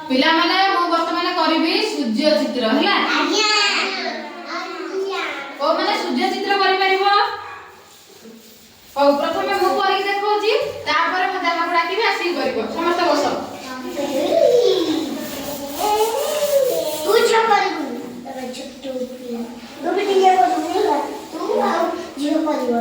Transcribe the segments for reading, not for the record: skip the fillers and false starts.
पिला माने मु वर्तमान करिबी सूर्य चित्र हैला आज्ञा ओ माने सूर्य चित्र करि परिबो ओ प्रथमे मु करि देखौची तापर म जहा डाकिबी आसी करिबो समस्त बस तू छ करिबो तब छोटू पिला तू भी टिके को तू आ जीव करिबो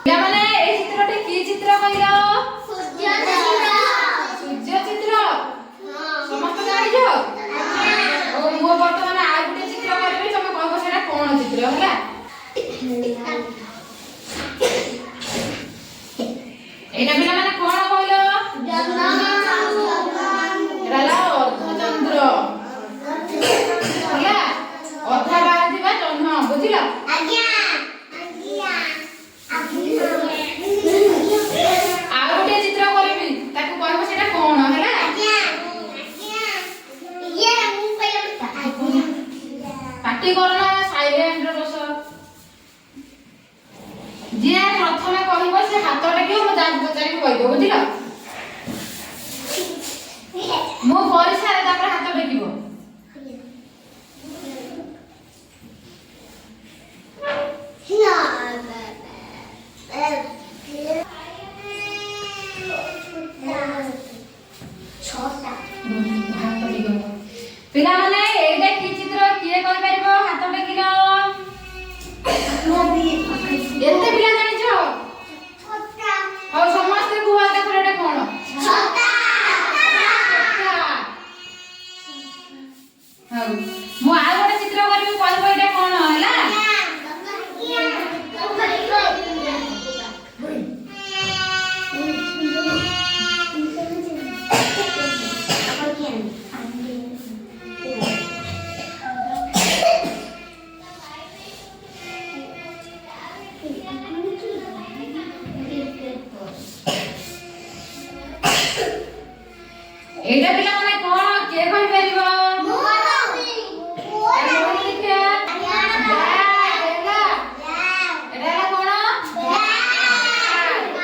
पिला माने ए चित्रटे की चित्र कहिलो सूर्य चित्र सूर्य चित्र समस्त जानि जो ओ मु वर्तमान आ गुटे चित्र करबी तमे कहबो सेटा कोन चित्र हैला एटा पिला माने कोन कहिलो एला अर्धचंद्र हैला अधा बाहर दिबा जन्म बुझिलो आज्ञा आ गुटे चित्र करबी ताको कहबो सेटा कोन हैला ये मु पहिले पार्टी करना साइलेंट बस जे प्रथमे कहबो से हाथ टेकियो म जान पचारि कहबो बुझिलो मो परिसारे तापर हाथ टेकिबो पिला माने एटा की चित्र किए कहि परिबो हाथ टेकिलो एते पिला जानि छ हो समस्त कुआ देखरेटा कोन हां मु आ गोटे चित्र करबी कहबो एटा कोन हैला एटा पिला माने कोन के कहि परिबो